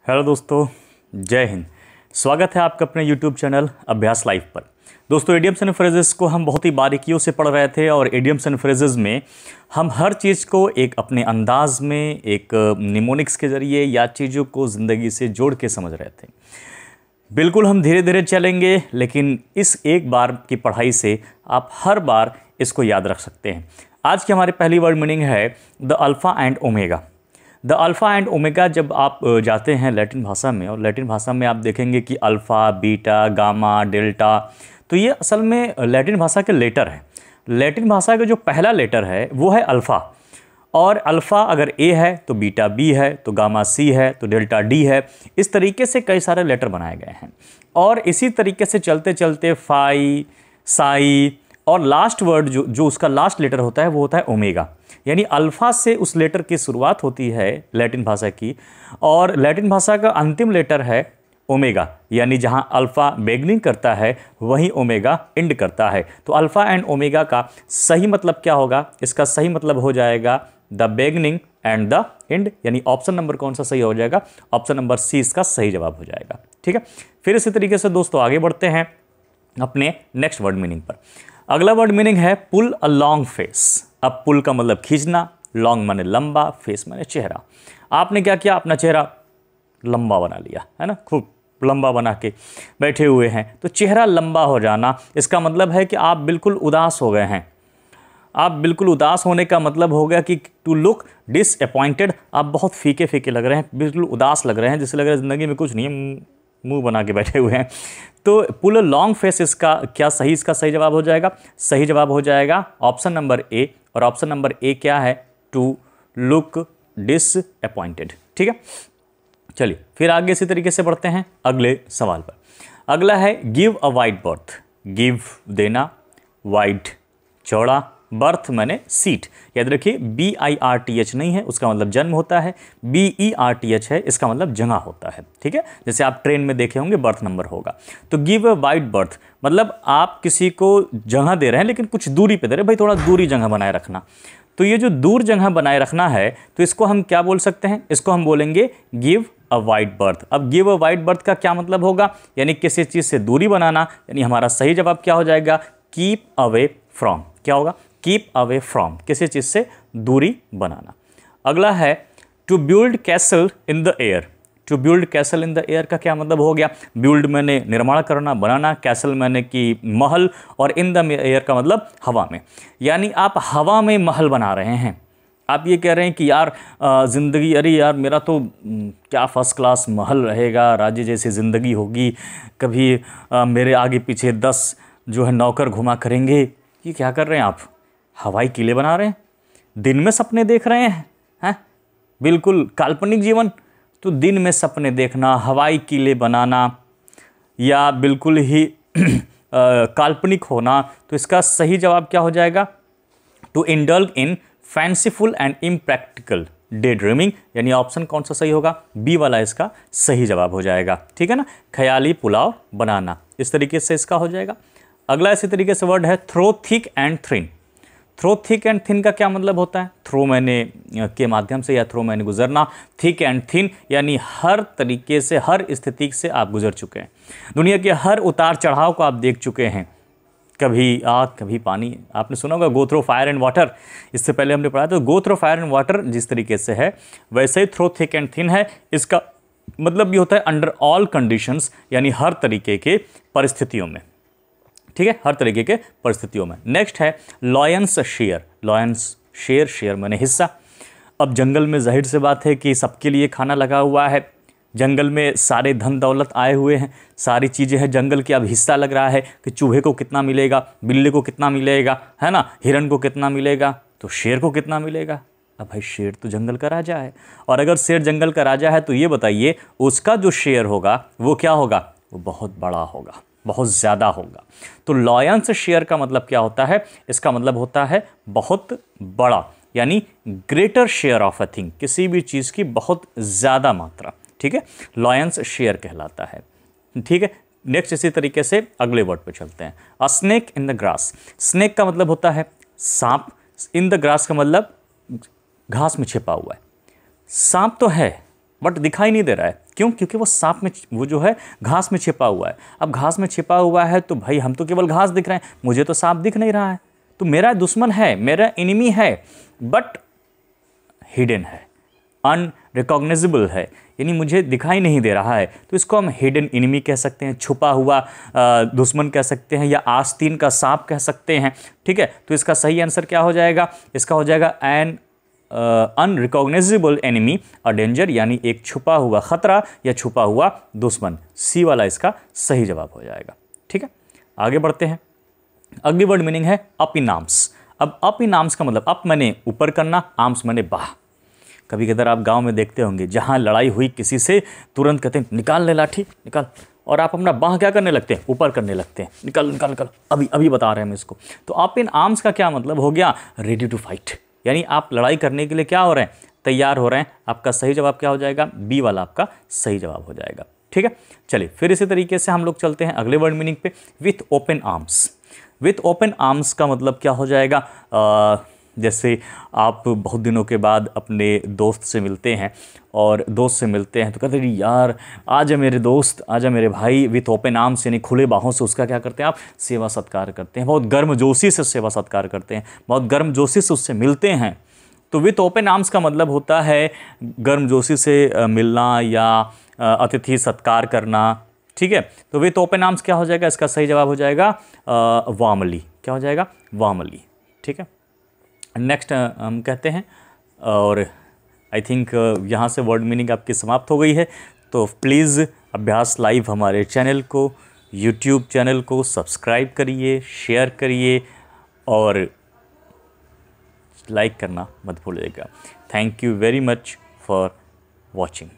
Hello दोस्तों, जय हिंद। स्वागत है आपका अपने यूट्यूब चैनल अभ्यास लाइव पर। दोस्तों, इडियम्स एंड फ्रेजेस को हम बहुत ही बारीकियों से पढ़ रहे थे और इडियम्स एंड फ्रेजेस में हम हर चीज़ को एक अपने अंदाज में, एक निमोनिक्स के ज़रिए या चीज़ों को ज़िंदगी से जोड़ के समझ रहे थे। बिल्कुल हम धीरे धीरे चलेंगे, लेकिन इस एक बार की पढ़ाई से आप हर बार इसको याद रख सकते हैं। आज की हमारी पहली वर्ड मीनिंग है the alpha and omega. The alpha and omega जब आप जाते हैं लैटिन भाषा में, और लैटिन भाषा में आप देखेंगे कि अल्फ़ा, बीटा, गामा, डेल्टा, तो ये असल में लैटिन भाषा के लेटर हैं। लैटिन भाषा का जो पहला लेटर है वो है अल्फ़ा, और अल्फ़ा अगर ए है तो बीटा बी है, तो गामा सी है, तो डेल्टा डी है। इस तरीके से कई सारे लेटर बनाए गए हैं और इसी तरीके से चलते चलते फाई, साई और लास्ट वर्ड जो उसका लास्ट लेटर होता है वो होता है ओमेगा। यानी अल्फ़ा से उस लेटर की शुरुआत होती है लैटिन भाषा की, और लैटिन भाषा का अंतिम लेटर है ओमेगा। यानी जहाँ अल्फ़ा बिगिनिंग करता है वहीं ओमेगा एंड करता है। तो अल्फ़ा एंड ओमेगा का सही मतलब क्या होगा? इसका सही मतलब हो जाएगा the beginning and the end. यानी ऑप्शन नंबर कौन सा सही हो जाएगा? ऑप्शन नंबर सी इसका सही जवाब हो जाएगा। ठीक है, फिर इसी तरीके से दोस्तों आगे बढ़ते हैं अपने नेक्स्ट वर्ड मीनिंग पर। अगला वर्ड मीनिंग है पुल अ लॉन्ग फेस। अब पुल का मतलब खींचना, लॉन्ग माने लंबा, फेस माने चेहरा। आपने क्या किया? अपना चेहरा लंबा बना लिया, है ना, खूब लंबा बना के बैठे हुए हैं। तो चेहरा लंबा हो जाना, इसका मतलब है कि आप बिल्कुल उदास हो गए हैं। आप बिल्कुल उदास होने का मतलब हो गया कि टू लुक डिसअपॉइंटेड। आप बहुत फीके फीके लग रहे हैं, बिल्कुल उदास लग रहे हैं, जैसे लग रहा है ज़िंदगी में कुछ नहीं है, मुंह बना के बैठे हुए हैं। तो पुल लॉन्ग फेस इसका क्या सही, इसका सही जवाब हो जाएगा? सही जवाब हो जाएगा ऑप्शन नंबर ए। और ऑप्शन नंबर ए क्या है? To look disappointed. ठीक है, चलिए फिर आगे इसी तरीके से बढ़ते हैं अगले सवाल पर। अगला है give a wide birth. Give देना, वाइड चौड़ा, बर्थ मैंने सीट। याद रखिए BIRTH नहीं है, उसका मतलब जन्म होता है। BERTH है, इसका मतलब जगह होता है। ठीक है, जैसे आप ट्रेन में देखे होंगे बर्थ नंबर होगा। तो गिव अ वाइड बर्थ मतलब आप किसी को जगह दे रहे हैं, लेकिन कुछ दूरी पे दे रहे हैं। भाई थोड़ा दूरी जगह बनाए रखना। तो ये जो दूर जगह बनाए रखना है, तो इसको हम क्या बोल सकते हैं? इसको हम बोलेंगे गिव अ वाइड बर्थ। अब गिव अ वाइड बर्थ का क्या मतलब होगा? यानी किसी चीज़ से दूरी बनाना। यानी हमारा सही जवाब क्या हो जाएगा? Keep away from. क्या होगा? कीप अवे फ्रॉम, किसी चीज़ से दूरी बनाना। अगला है to build castle in the air. To build castle in the air का क्या मतलब हो गया? बिल्ड मैंने निर्माण करना, बनाना, कैसल मैंने कि महल, और इन द एयर का मतलब हवा में। यानी आप हवा में महल बना रहे हैं। आप ये कह रहे हैं कि यार ज़िंदगी, अरे यार मेरा तो क्या फर्स्ट क्लास महल रहेगा, राज्य जैसी ज़िंदगी होगी, कभी मेरे आगे पीछे 10 जो है नौकर घुमा करेंगे। ये क्या कर रहे हैं आप? हवाई किले बना रहे हैं, दिन में सपने देख रहे हैं, बिल्कुल काल्पनिक जीवन। तो दिन में सपने देखना, हवाई किले बनाना या बिल्कुल ही काल्पनिक होना, तो इसका सही जवाब क्या हो जाएगा? To indulge in fanciful and impractical day dreaming. यानी ऑप्शन कौन सा सही होगा? बी वाला इसका सही जवाब हो जाएगा। ठीक है ना, ख्याली पुलाव बनाना, इस तरीके से इसका हो जाएगा। अगला इसी तरीके से वर्ड है through thick and thin. Through thick and thin का क्या मतलब होता है? थ्रो मैंने के माध्यम से या थ्रो मैंने गुजरना, थिक एंड थिन यानी हर तरीके से, हर स्थिति से आप गुजर चुके हैं। दुनिया के हर उतार चढ़ाव को आप देख चुके हैं, कभी आग कभी पानी। आपने सुना होगा गो थ्रो फायर एंड वाटर, इससे पहले हमने पढ़ा था। गो थ्रो फायर एंड वाटर जिस तरीके से है, वैसे ही थ्रो थिक एंड थिन है। इसका मतलब भी होता है अंडर ऑल कंडीशंस, यानी हर तरीके के परिस्थितियों में। ठीक है, हर तरीके के परिस्थितियों में। नेक्स्ट है lions share. Lions share, share माने हिस्सा। अब जंगल में जाहिर से बात है कि सबके लिए खाना लगा हुआ है। जंगल में सारे धन दौलत आए हुए हैं, सारी चीज़ें हैं जंगल की। अब हिस्सा लग रहा है कि चूहे को कितना मिलेगा, बिल्ली को कितना मिलेगा, है ना, हिरन को कितना मिलेगा, तो शेर को कितना मिलेगा। अब भाई शेर तो जंगल का राजा है, और अगर शेर जंगल का राजा है तो ये बताइए उसका जो शेयर होगा वो क्या होगा? वो बहुत बड़ा होगा, बहुत ज़्यादा होगा। तो लॉयंस शेयर का मतलब क्या होता है? इसका मतलब होता है बहुत बड़ा, यानी greater share of a thing, किसी भी चीज़ की बहुत ज़्यादा मात्रा। ठीक है, लॉयंस शेयर कहलाता है। ठीक है, नेक्स्ट इसी तरीके से अगले वर्ड पे चलते हैं। अ snake in the grass. Snake का मतलब होता है सांप, इन द ग्रास का मतलब घास में छिपा हुआ है। सांप तो है बट दिखाई नहीं दे रहा है, क्यों? क्योंकि वो सांप में, वो जो है घास में छिपा हुआ है। अब घास में छिपा हुआ है तो भाई हम तो केवल घास दिख रहे हैं, मुझे तो सांप दिख नहीं रहा है। तो मेरा दुश्मन है, मेरा एनिमी है, बट हिडन है, अनरिकॉग्नाइजेबल है, यानी मुझे दिखाई नहीं दे रहा है। तो इसको हम हिडन एनिमी कह सकते हैं, छुपा हुआ दुश्मन कह सकते हैं, या आस्तीन का सांप कह सकते हैं। ठीक है, तो इसका सही आंसर क्या हो जाएगा? इसका हो जाएगा an unrecognisable enemy, a danger, यानी एक छुपा हुआ खतरा या छुपा हुआ दुश्मन। सी वाला इसका सही जवाब हो जाएगा। ठीक है, आगे बढ़ते हैं। अगली वर्ड मीनिंग है अप इन आर्म्स। अब अप इन आर्म्स का मतलब अप माने ऊपर करना, आर्म्स माने बाह। कभी कभार आप गांव में देखते होंगे, जहां लड़ाई हुई किसी से, तुरंत कहते हैं निकाल ले लाठी, निकाल, और आप अपना बाह क्या करने लगते हैं? ऊपर करने लगते हैं, निकाल निकाल निकाल, अभी अभी बता रहे हैं हम इसको। तो अप इन आर्म्स का क्या मतलब हो गया? रेडी टू फाइट, यानी आप लड़ाई करने के लिए क्या हो रहे हैं? तैयार हो रहे हैं। आपका सही जवाब क्या हो जाएगा? बी वाला आपका सही जवाब हो जाएगा। ठीक है, चलिए फिर इसी तरीके से हम लोग चलते हैं अगले वर्ड मीनिंग पे, with open arms. With open arms का मतलब क्या हो जाएगा? जैसे आप बहुत दिनों के बाद अपने दोस्त से मिलते हैं, और दोस्त से मिलते हैं तो कहते हैं यार आजा मेरे दोस्त, आजा मेरे भाई, विथ ओपन आर्म्स, यानी खुले बाहों से उसका क्या करते हैं आप? सेवा सत्कार करते हैं, बहुत गर्मजोशी से सेवा सत्कार करते हैं, बहुत गर्मजोशी से उससे मिलते हैं। तो विथ ओपन आर्म्स का मतलब होता है गर्मजोशी से मिलना या अतिथि सत्कार करना। ठीक है, तो विथ ओपन आर्म्स क्या हो जाएगा? इसका सही जवाब हो जाएगा वार्मली। क्या हो जाएगा? वार्मली। ठीक है, नेक्स्ट हम कहते हैं, और आई थिंक यहाँ से वर्ड मीनिंग आपकी समाप्त हो गई है। तो प्लीज़ अभ्यास लाइव हमारे चैनल को, यूट्यूब चैनल को सब्सक्राइब करिए, शेयर करिए और लाइक करना मत भूलिएगा। Thank you very much for watching.